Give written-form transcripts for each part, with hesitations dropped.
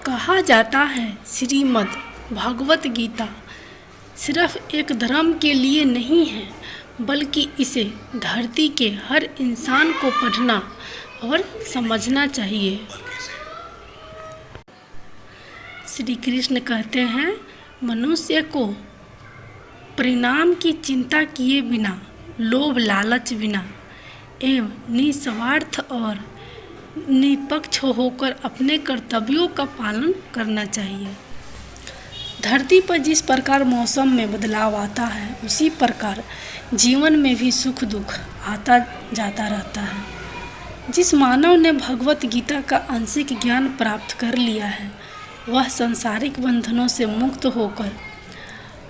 कहा जाता है श्रीमद् भगवत गीता सिर्फ एक धर्म के लिए नहीं है, बल्कि इसे धरती के हर इंसान को पढ़ना और समझना चाहिए। श्री कृष्ण कहते हैं, मनुष्य को परिणाम की चिंता किए बिना, लोभ लालच बिना एवं निस्वार्थ और निष्पक्ष होकर अपने कर्तव्यों का पालन करना चाहिए। धरती पर जिस प्रकार मौसम में बदलाव आता है, उसी प्रकार जीवन में भी सुख दुख आता जाता रहता है। जिस मानव ने भगवत गीता का आंशिक ज्ञान प्राप्त कर लिया है, वह सांसारिक बंधनों से मुक्त होकर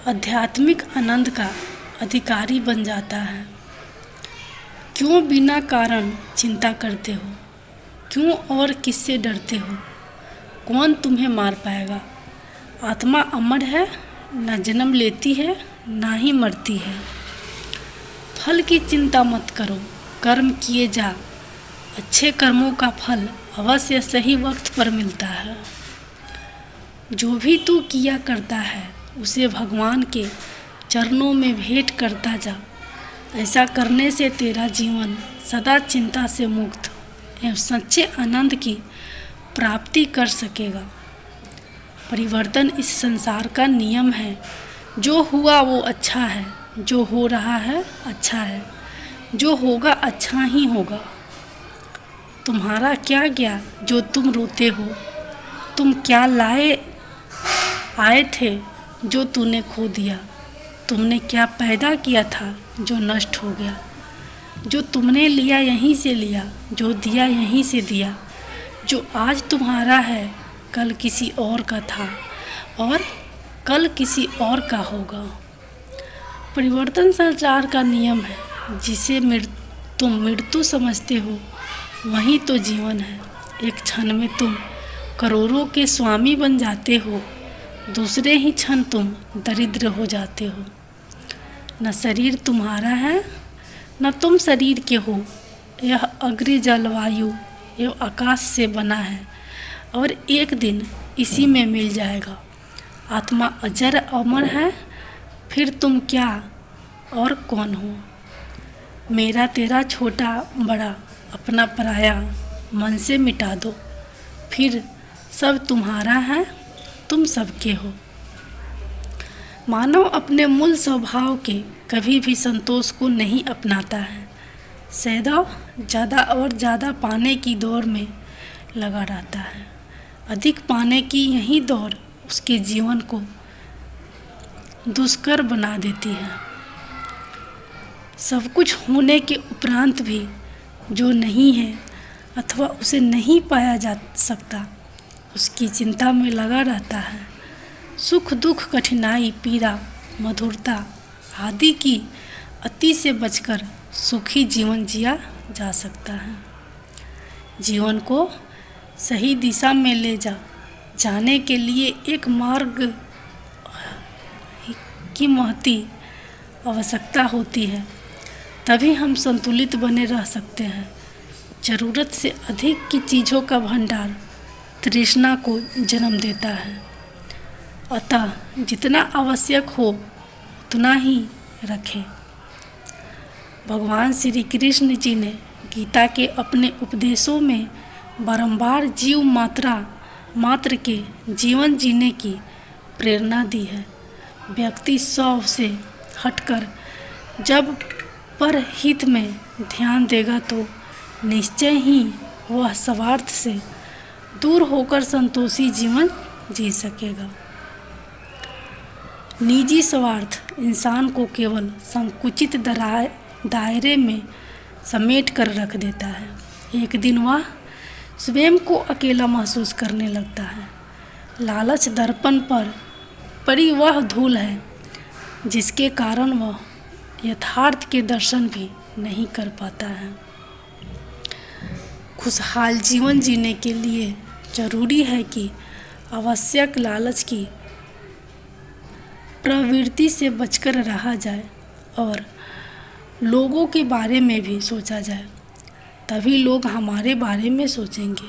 आध्यात्मिक आनंद का अधिकारी बन जाता है। क्यों बिना कारण चिंता करते हो? क्यों और किससे डरते हो? कौन तुम्हें मार पाएगा? आत्मा अमर है, न जन्म लेती है, ना ही मरती है। फल की चिंता मत करो, कर्म किए जा। अच्छे कर्मों का फल अवश्य सही वक्त पर मिलता है। जो भी तू किया करता है, उसे भगवान के चरणों में भेंट करता जा। ऐसा करने से तेरा जीवन सदा चिंता से मुक्त एवं सच्चे आनंद की प्राप्ति कर सकेगा। परिवर्तन इस संसार का नियम है। जो हुआ वो अच्छा है, जो हो रहा है अच्छा है, जो होगा अच्छा ही होगा। तुम्हारा क्या गया जो तुम रोते हो? तुम क्या आए थे जो तूने खो दिया? तुमने क्या पैदा किया था जो नष्ट हो गया? जो तुमने लिया यहीं से लिया, जो दिया यहीं से दिया। जो आज तुम्हारा है, कल किसी और का था और कल किसी और का होगा। परिवर्तन संसार का नियम है। जिसे तुम मृत्यु समझते हो, वही तो जीवन है। एक क्षण में तुम करोड़ों के स्वामी बन जाते हो, दूसरे ही क्षण तुम दरिद्र हो जाते हो। न शरीर तुम्हारा है, न तुम शरीर के हो। यह अग्नि जलवायु एवं आकाश से बना है और एक दिन इसी में मिल जाएगा। आत्मा अजर अमर है, फिर तुम क्या और कौन हो? मेरा तेरा छोटा बड़ा अपना पराया मन से मिटा दो, फिर सब तुम्हारा है, तुम सबके हो। मानव अपने मूल स्वभाव के कभी भी संतोष को नहीं अपनाता है। सदैव ज़्यादा और ज़्यादा पाने की दौड़ में लगा रहता है। अधिक पाने की यही दौड़ उसके जीवन को दुष्कर बना देती है। सब कुछ होने के उपरांत भी जो नहीं है अथवा उसे नहीं पाया जा सकता, उसकी चिंता में लगा रहता है। सुख दुख कठिनाई पीड़ा मधुरता आदि की अति से बचकर सुखी जीवन जिया जा सकता है। जीवन को सही दिशा में ले जाने के लिए एक मार्ग की महती आवश्यकता होती है, तभी हम संतुलित बने रह सकते हैं। ज़रूरत से अधिक की चीज़ों का भंडार तृष्णा को जन्म देता है। अतः जितना आवश्यक हो उतना ही रखें। भगवान श्री कृष्ण जी ने गीता के अपने उपदेशों में बारंबार जीव मात्र के जीवन जीने की प्रेरणा दी है। व्यक्ति स्व से हटकर जब परहित में ध्यान देगा तो निश्चय ही वह स्वार्थ से दूर होकर संतोषी जीवन जी सकेगा। निजी स्वार्थ इंसान को केवल संकुचित दायरे में समेट कर रख देता है। एक दिन वह स्वयं को अकेला महसूस करने लगता है। लालच दर्पण पर पड़ी वह धूल है जिसके कारण वह यथार्थ के दर्शन भी नहीं कर पाता है। खुशहाल जीवन जीने के लिए जरूरी है कि आवश्यक लालच की प्रवृत्ति से बचकर रहा जाए और लोगों के बारे में भी सोचा जाए, तभी लोग हमारे बारे में सोचेंगे।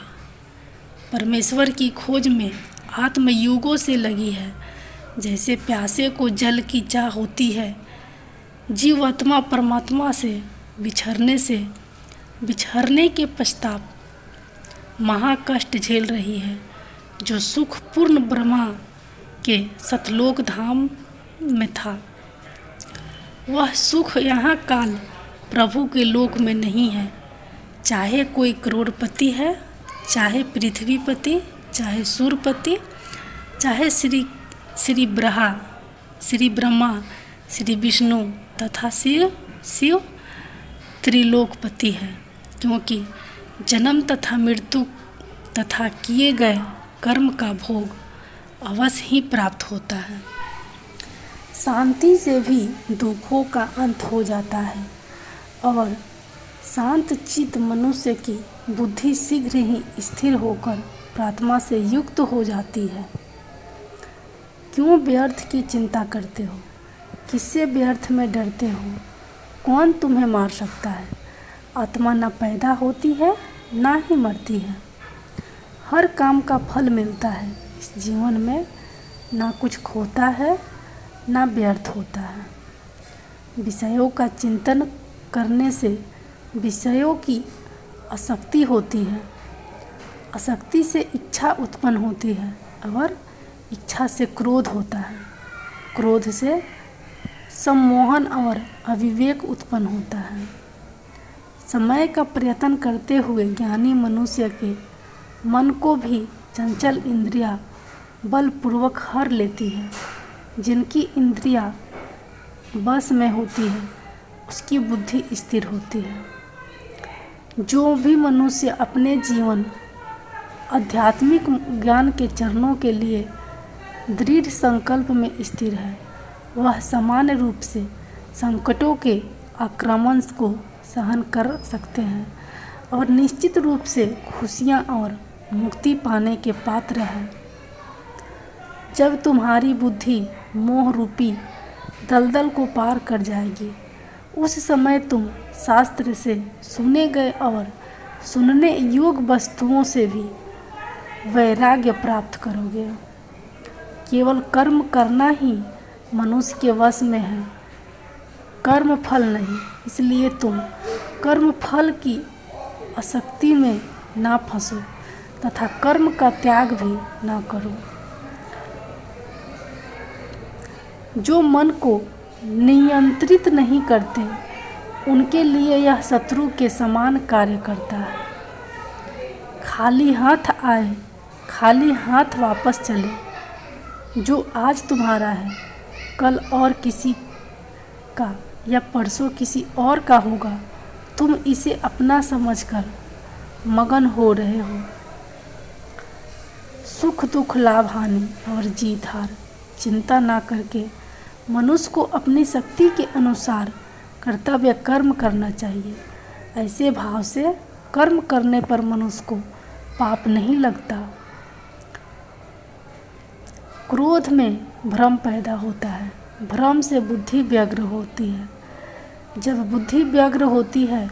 परमेश्वर की खोज में आत्मयुगों से लगी है। जैसे प्यासे को जल की चाह होती है, जीवात्मा परमात्मा से बिछड़ने के पश्चात महाकष्ट झेल रही है। जो सुख पूर्ण ब्रह्मा के सतलोक धाम में था, वह सुख यहाँ काल प्रभु के लोक में नहीं है। चाहे कोई करोड़पति है, चाहे पृथ्वीपति, चाहे सूर्यपति, चाहे श्री ब्रह्मा, श्री विष्णु तथा शिव त्रिलोकपति है। क्योंकि जन्म तथा मृत्यु तथा किए गए कर्म का भोग अवश्य ही प्राप्त होता है। शांति से भी दुखों का अंत हो जाता है और शांत चित्त मनुष्य की बुद्धि शीघ्र ही स्थिर होकर प्रार्थना से युक्त हो जाती है। क्यों व्यर्थ की चिंता करते हो? किससे व्यर्थ में डरते हो? कौन तुम्हें मार सकता है? आत्मा न पैदा होती है ना ही मरती है। हर काम का फल मिलता है। इस जीवन में ना कुछ खोता है ना व्यर्थ होता है। विषयों का चिंतन करने से विषयों की आसक्ति होती है। आसक्ति से इच्छा उत्पन्न होती है और इच्छा से क्रोध होता है। क्रोध से सम्मोहन और अविवेक उत्पन्न होता है। समय का प्रयत्न करते हुए ज्ञानी मनुष्य के मन को भी चंचल इंद्रियां बलपूर्वक हर लेती है। जिनकी इंद्रियां बस में होती है, उसकी बुद्धि स्थिर होती है। जो भी मनुष्य अपने जीवन आध्यात्मिक ज्ञान के चरणों के लिए दृढ़ संकल्प में स्थिर है, वह सामान्य रूप से संकटों के आक्रमण को सहन कर सकते हैं और निश्चित रूप से खुशियाँ और मुक्ति पाने के पात्र हैं। जब तुम्हारी बुद्धि मोह रूपी दलदल को पार कर जाएगी, उस समय तुम शास्त्र से सुने गए और सुनने योग्य वस्तुओं से भी वैराग्य प्राप्त करोगे। केवल कर्म करना ही मनुष्य के वश में है, कर्म फल नहीं। इसलिए तुम कर्म फल की आसक्ति में ना फंसो तथा कर्म का त्याग भी ना करो। जो मन को नियंत्रित नहीं करते, उनके लिए यह शत्रु के समान कार्य करता है। खाली हाथ आए, खाली हाथ वापस चले। जो आज तुम्हारा है, कल और किसी का या परसों किसी और का होगा। तुम इसे अपना समझकर मगन हो रहे हो। सुख दुख, लाभ हानि और जीत हार चिंता ना करके मनुष्य को अपनी शक्ति के अनुसार कर्तव्य कर्म करना चाहिए। ऐसे भाव से कर्म करने पर मनुष्य को पाप नहीं लगता। क्रोध में भ्रम पैदा होता है। भ्रम से बुद्धि व्यग्र होती है। जब बुद्धि व्यग्र होती है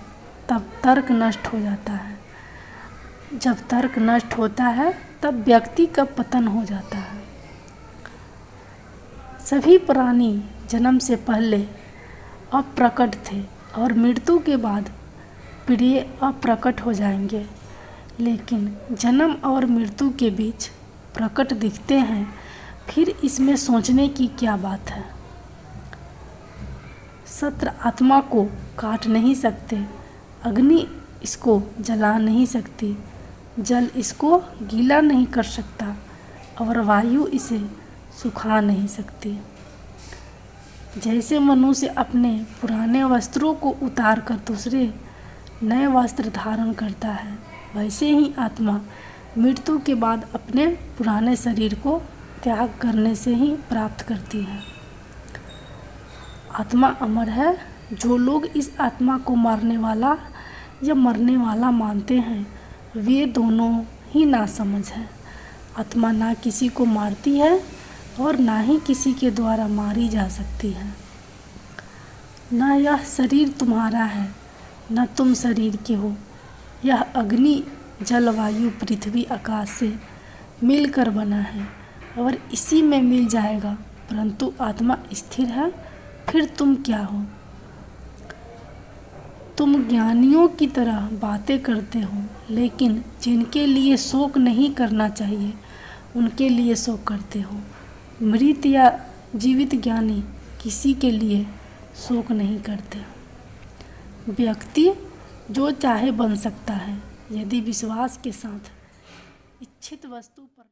तब तर्क नष्ट हो जाता है। जब तर्क नष्ट होता है तब व्यक्ति का पतन हो जाता है। सभी प्राणी जन्म से पहले अप्रकट थे और मृत्यु के बाद प्रिय अप्रकट हो जाएंगे। लेकिन जन्म और मृत्यु के बीच प्रकट दिखते हैं, फिर इसमें सोचने की क्या बात है। शस्त्र आत्मा को काट नहीं सकते, अग्नि इसको जला नहीं सकती, जल इसको गीला नहीं कर सकता और वायु इसे सुखा नहीं सकती। जैसे मनुष्य अपने पुराने वस्त्रों को उतार कर दूसरे नए वस्त्र धारण करता है, वैसे ही आत्मा मृत्यु के बाद अपने पुराने शरीर को त्याग करने से ही प्राप्त करती है। आत्मा अमर है। जो लोग इस आत्मा को मारने वाला या मरने वाला मानते हैं, वे दोनों ही नासमझ हैं। आत्मा ना किसी को मारती है और ना ही किसी के द्वारा मारी जा सकती है। न यह शरीर तुम्हारा है, न तुम शरीर के हो। यह अग्नि, जल, वायु, पृथ्वी, आकाश से मिलकर बना है। अगर इसी में मिल जाएगा परंतु आत्मा स्थिर है, फिर तुम क्या हो? तुम ज्ञानियों की तरह बातें करते हो, लेकिन जिनके लिए शोक नहीं करना चाहिए उनके लिए शोक करते हो। मृत या जीवित ज्ञानी किसी के लिए शोक नहीं करते। व्यक्ति जो चाहे बन सकता है यदि विश्वास के साथ इच्छित वस्तु पर